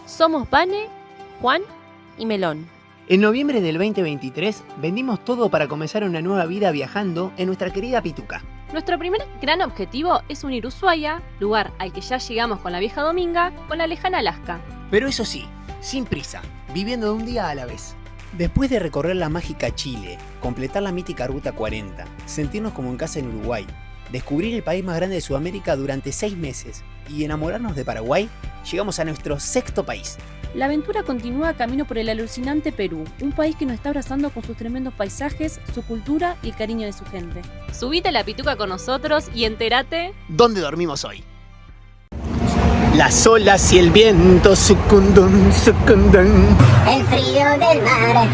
Somos Vane, Juan y Melón. En noviembre del 2023 vendimos todo para comenzar una nueva vida viajando en nuestra querida Pituca. Nuestro primer gran objetivo es unir Ushuaia, lugar al que ya llegamos con la vieja Dominga, con la lejana Alaska. Pero eso sí, sin prisa, viviendo de un día a la vez. Después de recorrer la mágica Chile, completar la mítica Ruta 40, sentirnos como en casa en Uruguay, descubrir el país más grande de Sudamérica durante 6 meses y enamorarnos de Paraguay, llegamos a nuestro 6º país. La aventura continúa camino por el alucinante Perú, un país que nos está abrazando con sus tremendos paisajes, su cultura y el cariño de su gente. Subite a la Pituca con nosotros y entérate ¿dónde dormimos hoy? Las olas y el viento sucundan, sucundan. El frío del mar.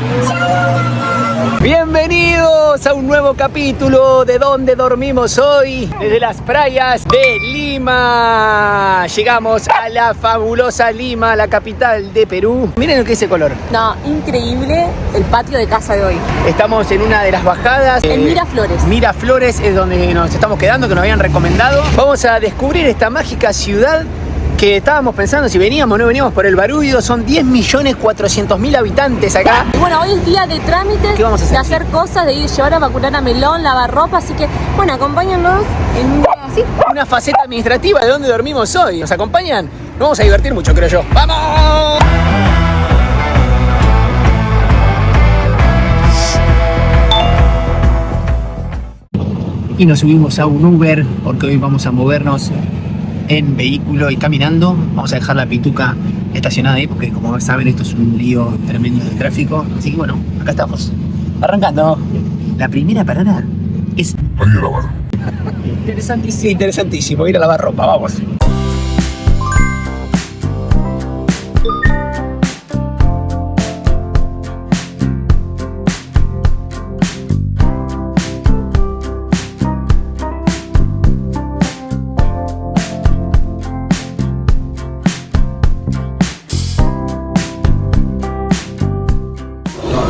Bienvenidos a un nuevo capítulo de ¿Dónde dormimos hoy? Desde las playas de Lima. Llegamos a la fabulosa Lima, la capital de Perú. Miren lo que es ese color. No, increíble el patio de casa de hoy. Estamos en una de las bajadas. En Miraflores. Miraflores es donde nos estamos quedando, que nos habían recomendado. Vamos a descubrir esta mágica ciudad que estábamos pensando si veníamos o no veníamos por el barullo. Son 10.400.000 habitantes acá. Y bueno, hoy es día de trámites, ¿Qué vamos a hacer? de hacer cosas, de ir a llevar a vacunar a Melón, lavar ropa, así que bueno, acompáñanos en una faceta administrativa de dónde dormimos hoy. ¿Nos acompañan? Nos vamos a divertir mucho, creo yo. ¡Vamos! Y nos subimos a un Uber porque hoy vamos a movernos en vehículo y caminando. Vamos a dejar la Pituca estacionada ahí porque, como saben, esto es un lío tremendo de tráfico. Así que bueno, acá estamos, arrancando. La primera parada es ir a lavar. interesantísimo. Interesantísimo, ir a lavar ropa, vamos.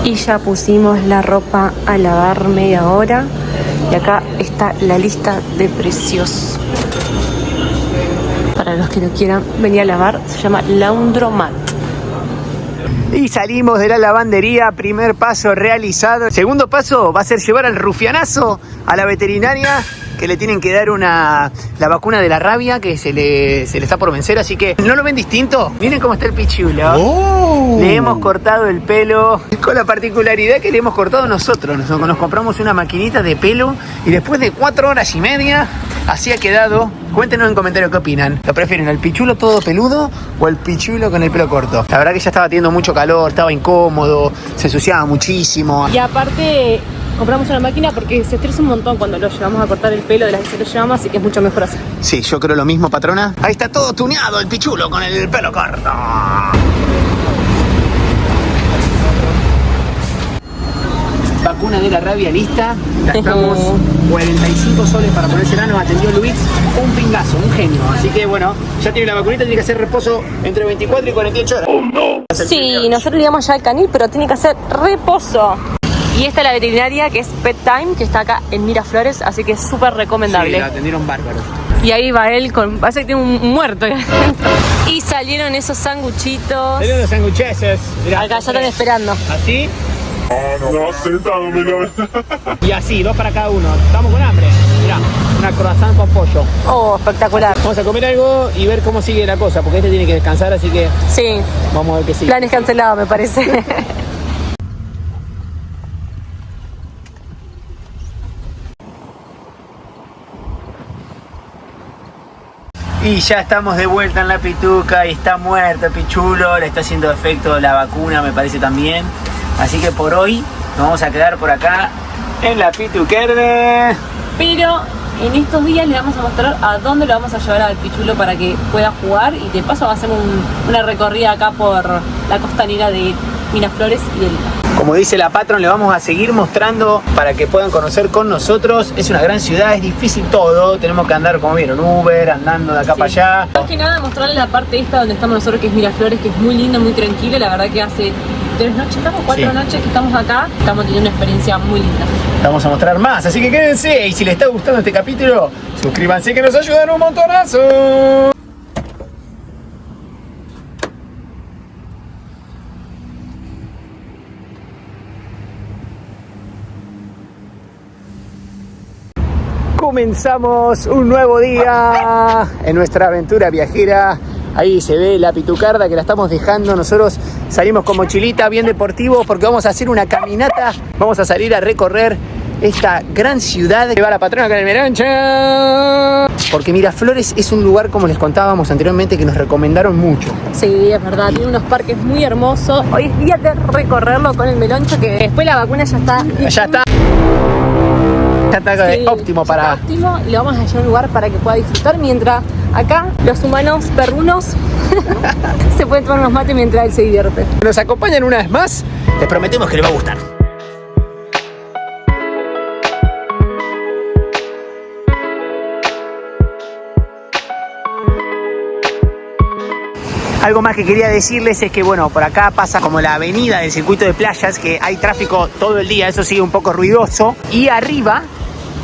Y ya pusimos la ropa a lavar media hora. Y acá está la lista de precios. Para los que lo quieran venir a lavar, se llama Laundromat. Y salimos de la lavandería, primer paso realizado. Segundo paso va a ser llevar al rufianazo a la veterinaria, que le tienen que dar la vacuna de la rabia, que se le está por vencer, así que no lo ven distinto. Miren cómo está el pichulo. ¡Oh! Le hemos cortado el pelo, con la particularidad que le hemos cortado nosotros. Nos compramos una maquinita de pelo y después de 4 horas y media, así ha quedado. Cuéntenos en comentarios qué opinan. ¿Lo prefieren el pichulo todo peludo o el pichulo con el pelo corto? La verdad que ya estaba teniendo mucho calor, estaba incómodo, se ensuciaba muchísimo. Y aparte compramos una máquina porque se estresa un montón cuando lo llevamos a cortar el pelo de las veces que lo llevamos, así que es mucho mejor así. Sí, yo creo lo mismo, patrona. Ahí está todo tuneado el pichulo con el pelo corto. Vacuna de la rabia lista. Gastamos 45 soles para ponérsela. Nos atendió Luis, un pingazo, un genio. Así que bueno, ya tiene la vacunita, tiene que hacer reposo entre 24 y 48 horas. ¡Oh, no! Sí, nosotros le íbamos ya al canil, pero tiene que hacer reposo. Y esta es la veterinaria, que es Pet Time, que está acá en Miraflores, así que es súper recomendable. Sí, la atendieron bárbaros. Y ahí va él con... Parece que tiene un muerto. Y salieron esos sanguchitos. Tenemos los sangucheses. Acá ya están esperando. Así No, sentado, mira. y así, 2 para cada uno. Estamos con hambre. Mirá, una croissant con pollo. Oh, espectacular. Vamos a comer algo y ver cómo sigue la cosa, porque este tiene que descansar, así que Sí, vamos a ver qué sigue. planes cancelados, me parece. Y ya estamos de vuelta en la Pituca y está muerto el pichulo, le está haciendo efecto la vacuna, me parece también. Así que por hoy nos vamos a quedar por acá en la Pituquerde. Pero en estos días le vamos a mostrar a dónde lo vamos a llevar al pichulo para que pueda jugar. Y de paso va a hacer una recorrida acá por la costanera de Miraflores y de Lima. Como dice la patron, le vamos a seguir mostrando para que puedan conocer con nosotros. Es una gran ciudad, es difícil todo. Tenemos que andar, como vieron, Uber, andando de acá para allá. Más que nada mostrarles la parte esta donde estamos nosotros, que es Miraflores, que es muy linda, muy tranquila. La verdad que hace 3 noches, 4 noches que estamos acá. Estamos teniendo una experiencia muy linda. Vamos a mostrar más, así que quédense. Y si les está gustando este capítulo, suscríbanse que nos ayudan un montonazo. Comenzamos un nuevo día en nuestra aventura viajera. Ahí se ve la pitucarda que la estamos dejando. Nosotros salimos con mochilita, bien deportivos, porque vamos a hacer una caminata. Vamos a salir a recorrer esta gran ciudad que va la patrona con el Meroncha. Porque Miraflores es un lugar, como les contábamos anteriormente, que nos recomendaron mucho. Sí, es verdad, tiene unos parques muy hermosos. Hoy es día de recorrerlo con el Meloncho, que después la vacuna ya está. Ya está. Ya está Sí, óptimo para... óptimo, y lo vamos a llevar a un lugar para que pueda disfrutar, mientras acá los humanos perrunos se pueden tomar unos mates mientras él se divierte. Nos acompañan una vez más. Les prometemos que les va a gustar. Algo más que quería decirles es que, bueno, por acá pasa como la avenida del circuito de playas, que hay tráfico todo el día, eso sí, un poco ruidoso. Y arriba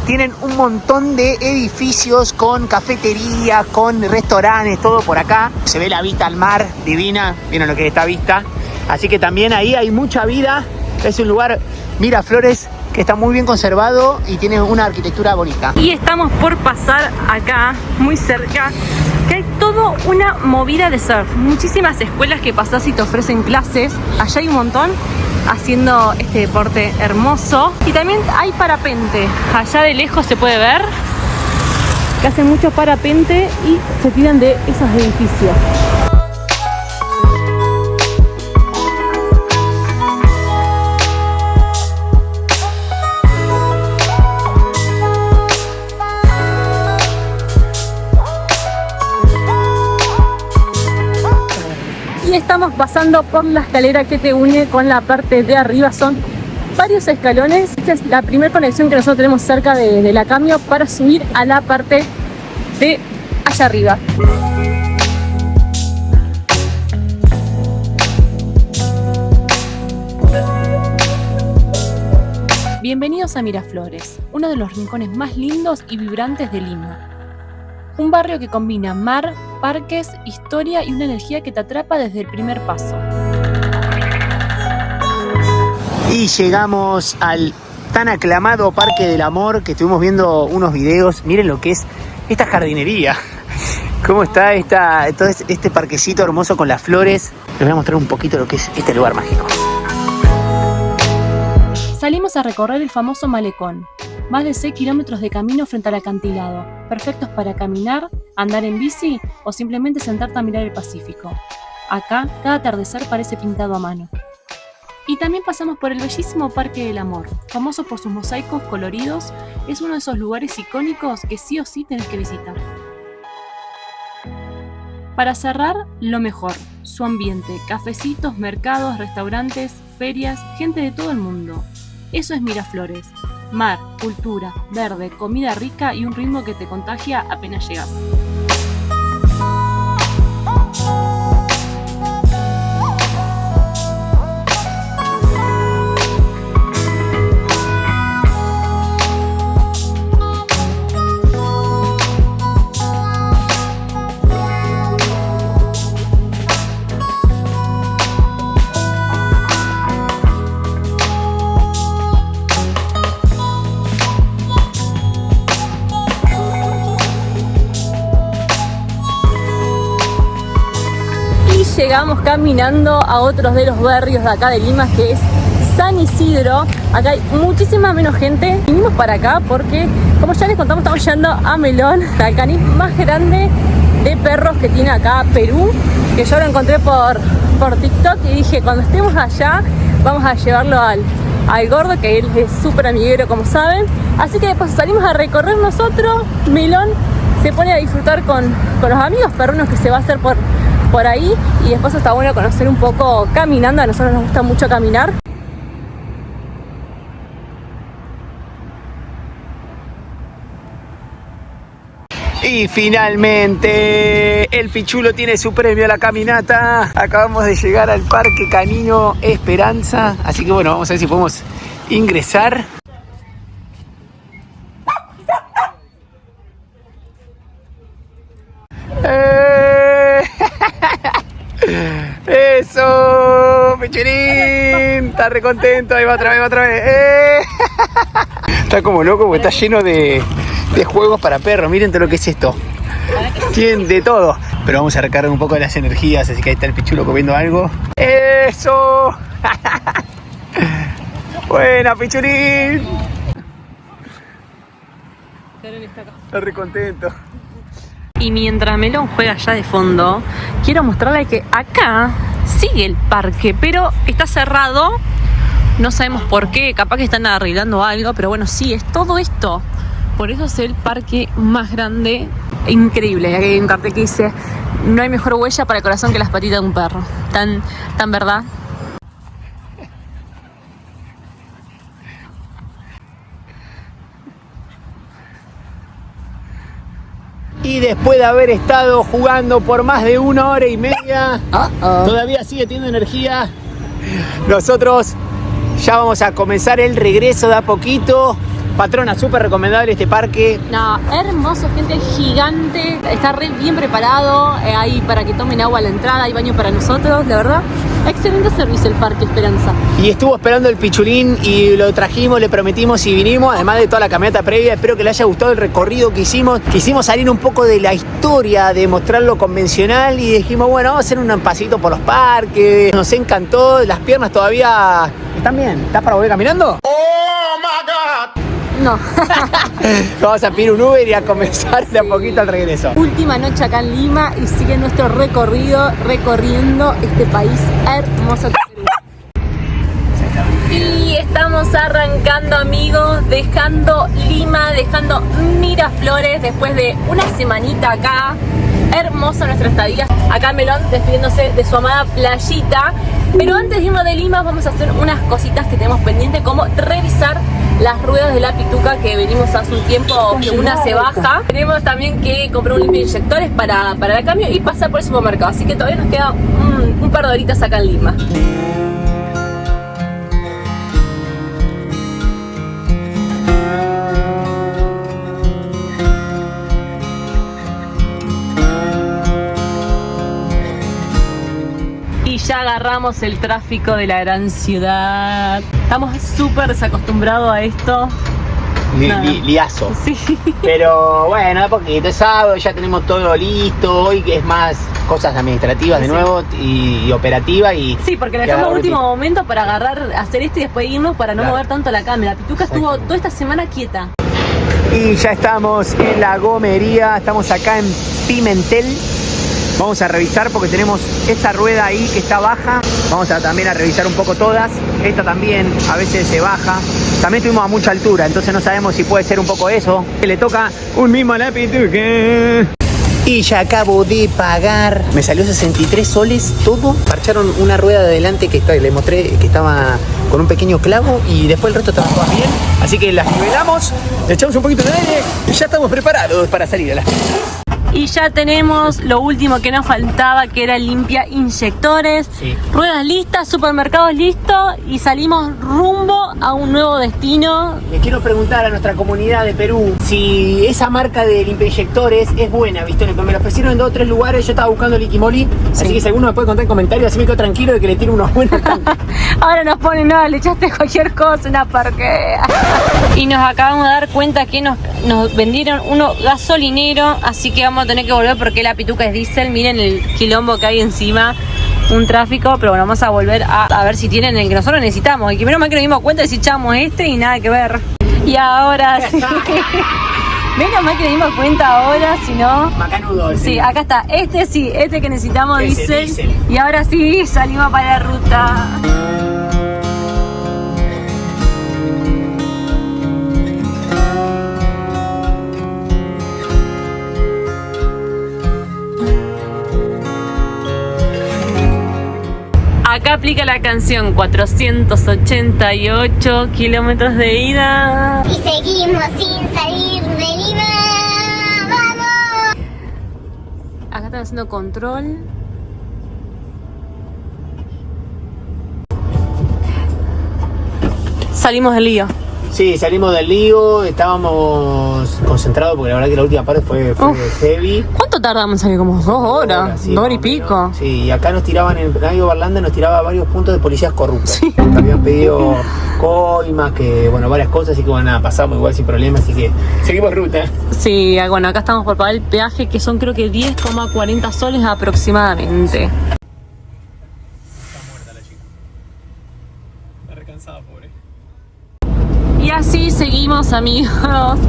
tienen un montón de edificios con cafetería, con restaurantes, todo por acá. Se ve la vista al mar, divina, vieron lo que es esta vista. Así que también ahí hay mucha vida. Es un lugar, Miraflores, que está muy bien conservado y tiene una arquitectura bonita. Y estamos por pasar acá, muy cerca, que hay toda una movida de surf. Muchísimas escuelas que pasás y te ofrecen clases. Allá hay un montón haciendo este deporte hermoso. Y también hay parapente. Allá de lejos se puede ver que hacen mucho parapente y se tiran de esos edificios. Y estamos pasando por la escalera que te une con la parte de arriba. Son varios escalones. Esta es la primera conexión que nosotros tenemos cerca de la cambio para subir a la parte de allá arriba. Bienvenidos a Miraflores, uno de los rincones más lindos y vibrantes de Lima. Un barrio que combina mar, parques, historia y una energía que te atrapa desde el primer paso. Y llegamos al tan aclamado Parque del Amor, que estuvimos viendo unos videos. Miren lo que es esta jardinería. Cómo está todo este parquecito hermoso con las flores. Les voy a mostrar un poquito lo que es este lugar mágico. Salimos a recorrer el famoso malecón. Más de 6 kilómetros de camino frente al acantilado, perfectos para caminar, andar en bici o simplemente sentarte a mirar el Pacífico. Acá, cada atardecer parece pintado a mano. Y también pasamos por el bellísimo Parque del Amor, famoso por sus mosaicos coloridos. Es uno de esos lugares icónicos que sí o sí tenés que visitar. Para cerrar, lo mejor, su ambiente, cafecitos, mercados, restaurantes, ferias, gente de todo el mundo. Eso es Miraflores. Mar, cultura, verde, comida rica y un ritmo que te contagia apenas llegas. Llegamos caminando a otros de los barrios de acá de Lima, que es San Isidro. Acá hay muchísima menos gente. Vinimos para acá porque, como ya les contamos, estamos yendo a Melón, el canil más grande de perros que tiene acá Perú, que yo lo encontré por TikTok y dije, cuando estemos allá vamos a llevarlo al gordo, que él es súper amiguero, como saben. Así que después salimos a recorrer nosotros. Melón se pone a disfrutar con los amigos perrunos que se va a hacer por ahí, y después está bueno conocer un poco caminando. A nosotros nos gusta mucho caminar. Y finalmente el Pichulo tiene su premio a la caminata. Acabamos de llegar al Parque Canino Esperanza, así que bueno, vamos a ver si podemos ingresar. ¡Eso! ¡Pichulín! Está re contento, ahí va otra vez, Está como loco porque está lleno de de juegos para perros. Miren todo lo que es esto. Tienen de todo. Pero vamos a recargar un poco de las energías, así que ahí está el pichulo comiendo algo. ¡Eso! ¡Buena, pichulín! Está re contento. Y mientras Melón juega allá de fondo, quiero mostrarle que acá sigue el parque, pero está cerrado. No sabemos por qué, capaz que están arreglando algo, pero bueno, sí, es todo esto. Por eso es el parque más grande e increíble. Aquí hay un cartel que dice: no hay mejor huella para el corazón que las patitas de un perro. Tan verdad. Y después de haber estado jugando por más de 1 hora y media, todavía sigue teniendo energía. Nosotros ya vamos a comenzar el regreso de a poquito. Patrona, súper recomendable este parque. No, hermoso, gente, gigante. Está re bien preparado. Hay para que tomen agua a la entrada, hay baño para nosotros, la verdad. Excelente servicio el Parque Esperanza. Y estuvo esperando el pichulín y lo trajimos, le prometimos y vinimos, además de toda la caminata previa. Espero que le haya gustado el recorrido que hicimos. Quisimos salir un poco de la historia, de mostrar lo convencional y dijimos, bueno, vamos a hacer un pasito por los parques. Nos encantó, las piernas todavía están bien. ¿Estás para volver caminando? Oh my God. No. Vamos a pedir un Uber y a comenzar de a poquito el regreso. Última noche acá en Lima y sigue nuestro recorrido recorriendo este país hermoso de Perú. Y estamos arrancando, amigos, dejando Lima, dejando Miraflores después de una semanita acá. Hermosa nuestra estadía. Acá Melón despidiéndose de su amada playita. Pero antes de irnos de Lima vamos a hacer unas cositas que tenemos pendiente, como revisar las ruedas de la pituca que venimos hace un tiempo, que una se baja. Tenemos también que comprar un limpio inyectores para el cambio y pasar por el supermercado. Así que todavía nos queda un par de horitas acá en Lima. Ya agarramos el tráfico de la gran ciudad. Estamos súper desacostumbrados a esto. Liazo. Sí. Pero bueno, de poquito, es sábado, ya tenemos todo listo. Hoy es más cosas administrativas de nuevo y operativa. Sí, porque dejamos el último momento para hacer esto y después irnos para no mover tanto la cámara. Pituca estuvo toda esta semana quieta. Y ya estamos en la gomería, estamos acá en Pimentel. Vamos a revisar porque tenemos esta rueda ahí que está baja. Vamos a también a revisar un poco todas. Esta también a veces se baja. También estuvimos a mucha altura, entonces no sabemos si puede ser un poco eso. Le toca un mismo a la pituca. Y ya acabo de pagar. Me salió 63 soles todo. Parcharon una rueda de adelante que le mostré que estaba con un pequeño clavo y después el resto estaba todo bien. Así que las nivelamos, le echamos un poquito de aire y ya estamos preparados para salir a las pistas. Y ya tenemos lo último que nos faltaba, que era limpia inyectores. Sí. Ruedas listas, supermercados listos y salimos rumbo a un nuevo destino. Le quiero preguntar a nuestra comunidad de Perú si esa marca de limpia inyectores es buena, ¿viste? Me la ofrecieron en 2 o 3 lugares, yo estaba buscando Liquimoli, sí. Así que si alguno me puede contar en comentarios, así me quedo tranquilo de que le tire unos buenos tanques. Ahora nos ponen, no, le echaste cualquier cosa, una porquería. Y nos acabamos de dar cuenta que nos vendieron uno gasolinero, así que vamos a tener que volver porque la pituca es diésel. Miren el quilombo que hay encima, un tráfico, pero bueno, vamos a volver a ver si tienen el que nosotros necesitamos. Y que menos mal que nos dimos cuenta de si echamos y nada que ver. Y ahora sí. Menos mal que nos dimos cuenta ahora, si no... Macanudo. Sí, acá está. Este que necesitamos diésel. Y ahora sí, salimos para la ruta. Acá aplica la canción 488 kilómetros de ida. Y seguimos sin salir de Lima. ¡Vamos! Acá están haciendo control. Salimos del lío. Sí, salimos del lío, estábamos concentrados porque la verdad que la última parte fue heavy. ¿Cuánto tardamos aquí? Como 2 horas, sí, 2 horas y pico. Sí, y acá nos tiraban, en Radio Barlanda nos tiraba varios puntos de policías corruptos. Sí. Que habían pedido coimas, que bueno, varias cosas, así que bueno, nada, pasamos igual sin problema, así que seguimos ruta. Sí, bueno, acá estamos por pagar el peaje, que son creo que 10,40 soles aproximadamente. Está muerta la chica. Está recansada, pobre. Y así seguimos, amigos.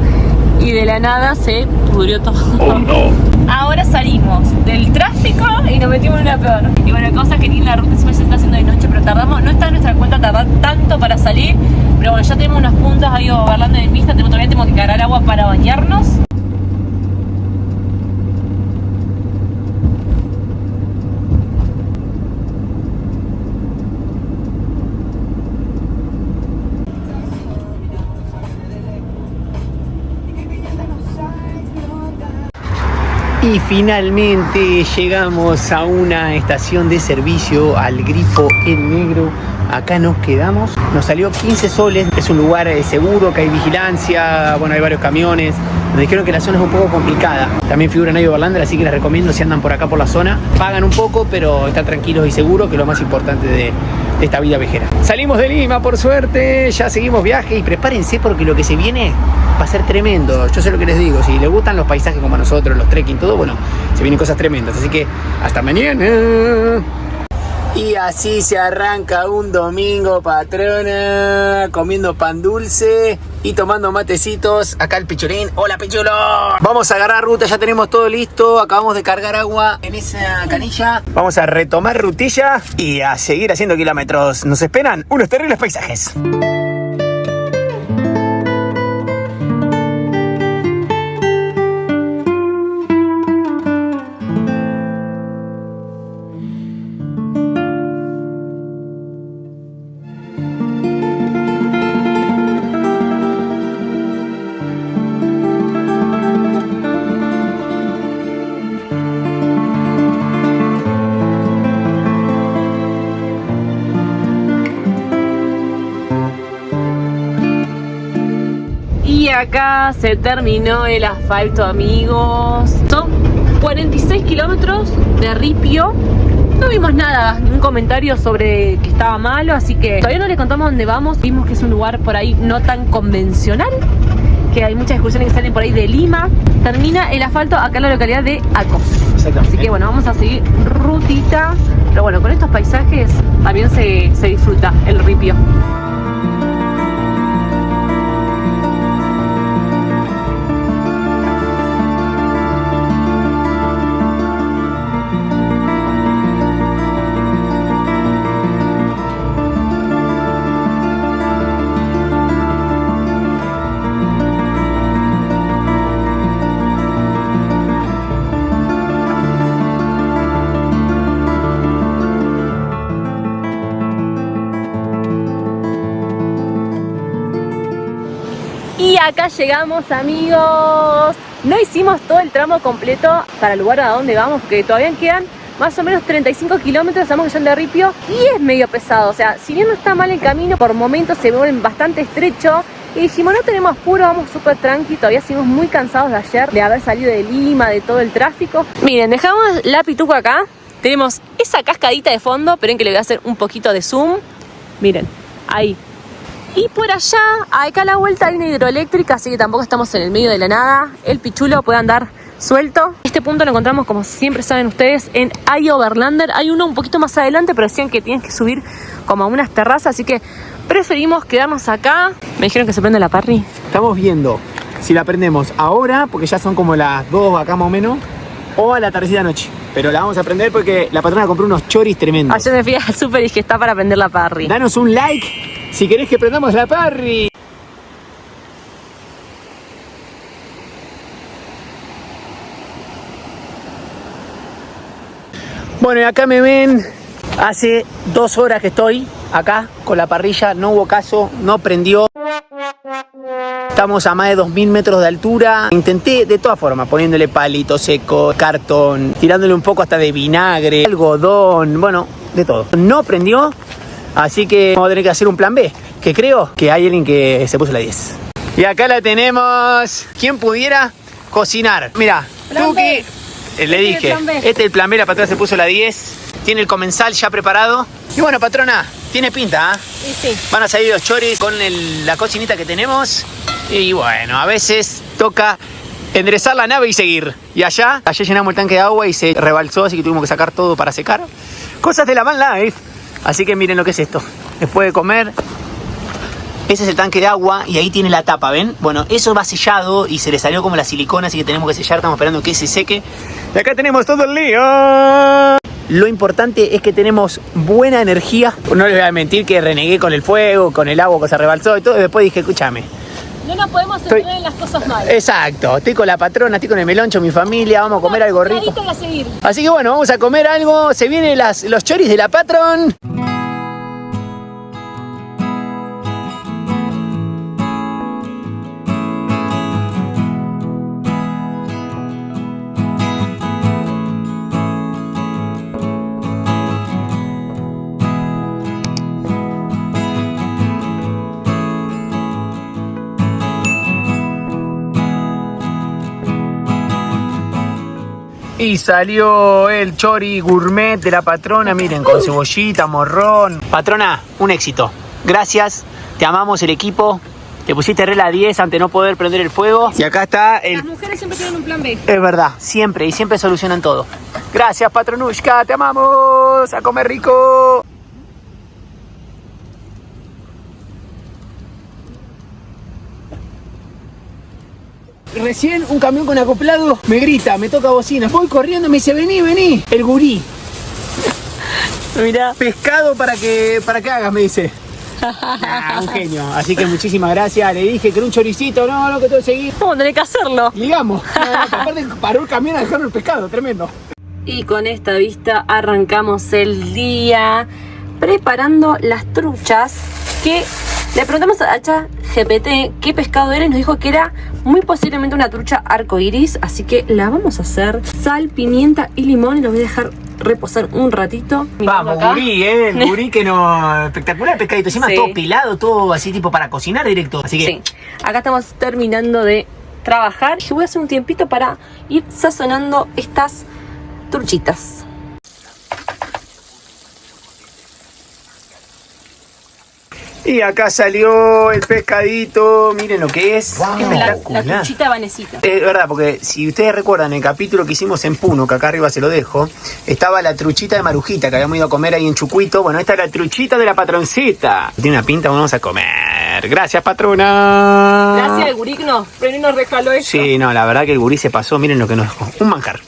Y de la nada se pudrió todo. Oh no. Ahora salimos del tráfico y nos metimos en una peor. Y bueno, cosa que ni la ruta se está haciendo de noche, pero tardamos, no está en nuestra cuenta tardar tanto para salir. Pero bueno, ya tenemos unos puntos ahí hablando de vista, todavía tenemos que cargar agua para bañarnos. Y finalmente llegamos a una estación de servicio, al Grifo en Negro. Acá nos quedamos. Nos salió 15 soles. Es un lugar seguro, que hay vigilancia. Bueno, hay varios camiones. Nos dijeron que la zona es un poco complicada. También figura en Radio Barlander, así que les recomiendo si andan por acá por la zona. Pagan un poco, pero están tranquilos y seguros, que es lo más importante de esta vida viajera. Salimos de Lima, por suerte. Ya seguimos viaje y prepárense porque lo que se viene va a ser tremendo. Yo sé lo que les digo. Si les gustan los paisajes como a nosotros, los trekking, todo, bueno, se vienen cosas tremendas. Así que hasta mañana. Y así se arranca un domingo, patrona, comiendo pan dulce y tomando matecitos. Acá el Pichulín. ¡Hola, Pichulo! Vamos a agarrar ruta, ya tenemos todo listo. Acabamos de cargar agua en esa canilla. Vamos a retomar rutilla y a seguir haciendo kilómetros. Nos esperan unos terribles paisajes. Y acá se terminó el asfalto, amigos. Son 46 kilómetros de ripio. No vimos nada, ningún comentario sobre que estaba malo, así que todavía no les contamos dónde vamos. Vimos que es un lugar por ahí no tan convencional, que hay muchas excursiones que salen por ahí de Lima. Termina el asfalto acá en la localidad de Acos. Así que bueno, vamos a seguir rutita. Pero bueno, con estos paisajes también se disfruta el ripio. Y acá llegamos, amigos. No hicimos todo el tramo completo para el lugar a donde vamos, porque todavía quedan más o menos 35 kilómetros, estamos que son de ripio y es medio pesado. O sea, si bien no está mal el camino, por momentos se vuelve bastante estrecho. Y dijimos, no tenemos apuro, vamos súper tranqui. Todavía seguimos muy cansados de ayer, de haber salido de Lima, de todo el tráfico. Miren, dejamos la pituca acá. Tenemos esa cascadita de fondo. Esperen que le voy a hacer un poquito de zoom. Miren, ahí. Y por allá, acá a la vuelta hay una hidroeléctrica, así que tampoco estamos en el medio de la nada. El Pichulo puede andar suelto. Este punto lo encontramos, como siempre saben ustedes, en Radio Barlander. Hay uno un poquito más adelante, pero decían que tienes que subir como a unas terrazas, así que preferimos quedarnos acá. Me dijeron que se prende la parry. Estamos viendo si la prendemos ahora, porque ya son como las 2 acá más o menos, o a la tardecita noche. Pero la vamos a prender porque la patrona compró unos choris tremendos. Ayer me fui al súper y dije, está para prender la parry. Danos un like si querés que prendamos la parry. Bueno, y acá me ven. Hace 2 horas que estoy acá con la parrilla. No hubo caso, no prendió. Estamos a más de 2000 metros de altura. Intenté de todas formas, poniéndole palito seco, cartón, tirándole un poco hasta de vinagre, algodón, bueno, de todo. No prendió, así que vamos a tener que hacer un plan B. que creo que hay alguien que se puso la 10. Y acá la tenemos. ¿Quién pudiera cocinar? Mira, tú que le dije, este es el plan B, la patrona se puso la 10. Tiene el comensal ya preparado. Y bueno, patrona, tiene pinta, ¿eh? Y sí. Van a salir los choris con la cocinita que tenemos. Y bueno, a veces toca enderezar la nave y seguir. Y allá llenamos el tanque de agua y se rebalsó, así que tuvimos que sacar todo para secar. Cosas de la van life. Así que miren lo que es esto. Después de comer, ese es el tanque de agua y ahí tiene la tapa, ¿ven? Bueno, eso va sellado y se le salió como la silicona, así que tenemos que sellar. Estamos esperando que se seque. Y acá tenemos todo el lío. Lo importante es que tenemos buena energía. No les voy a mentir que renegué con el fuego, con el agua que se rebalsó y todo. Y después dije, escúchame. No nos podemos centrar en las cosas malas. Exacto, estoy con la patrona, estoy con el meloncho, mi familia, vamos a comer algo rico. A seguir. Así que bueno, vamos a comer algo. Se vienen los choris de la patron. Y salió el chori gourmet de la patrona, miren, con cebollita, morrón. Patrona, un éxito. Gracias, te amamos el equipo. Te pusiste re la 10 ante no poder prender el fuego. Y acá está el... Las mujeres siempre tienen un plan B. Es verdad, siempre, y siempre solucionan todo. Gracias, patronushka, te amamos. A comer rico. Recién un camión con acoplado me grita, me toca bocina. Voy corriendo y me dice, vení, vení. El gurí. Mira. Pescado para que hagas, me dice. Un genio. Así que muchísimas gracias. Le dije que era un choricito, no, que tengo que seguir. Vamos a tener que hacerlo. Digamos. Aparte paró el camión a dejar el pescado, tremendo. Y con esta vista arrancamos el día preparando las truchas que le preguntamos a ChatGPT qué pescado era y nos dijo que era muy posiblemente una trucha arcoiris, así que la vamos a hacer sal, pimienta y limón y los voy a dejar reposar un ratito. Vamos, gurí, el gurí que no... Espectacular pescadito, encima sí. Todo pilado, todo así tipo para cocinar directo, así que... Sí, acá estamos terminando de trabajar y voy a hacer un tiempito para ir sazonando estas truchitas. Y acá salió el pescadito, miren lo que es. Wow. La truchita vanesita. Es verdad, porque si ustedes recuerdan el capítulo que hicimos en Puno, que acá arriba se lo dejo, estaba la truchita de Marujita, que habíamos ido a comer ahí en Chucuito. Bueno, esta es la truchita de la patroncita. Tiene una pinta, vamos a comer. Gracias, patrona. Gracias al gurí que nos regaló esto. Sí, no, la verdad que el gurí se pasó, miren lo que nos dejó. Un manjar.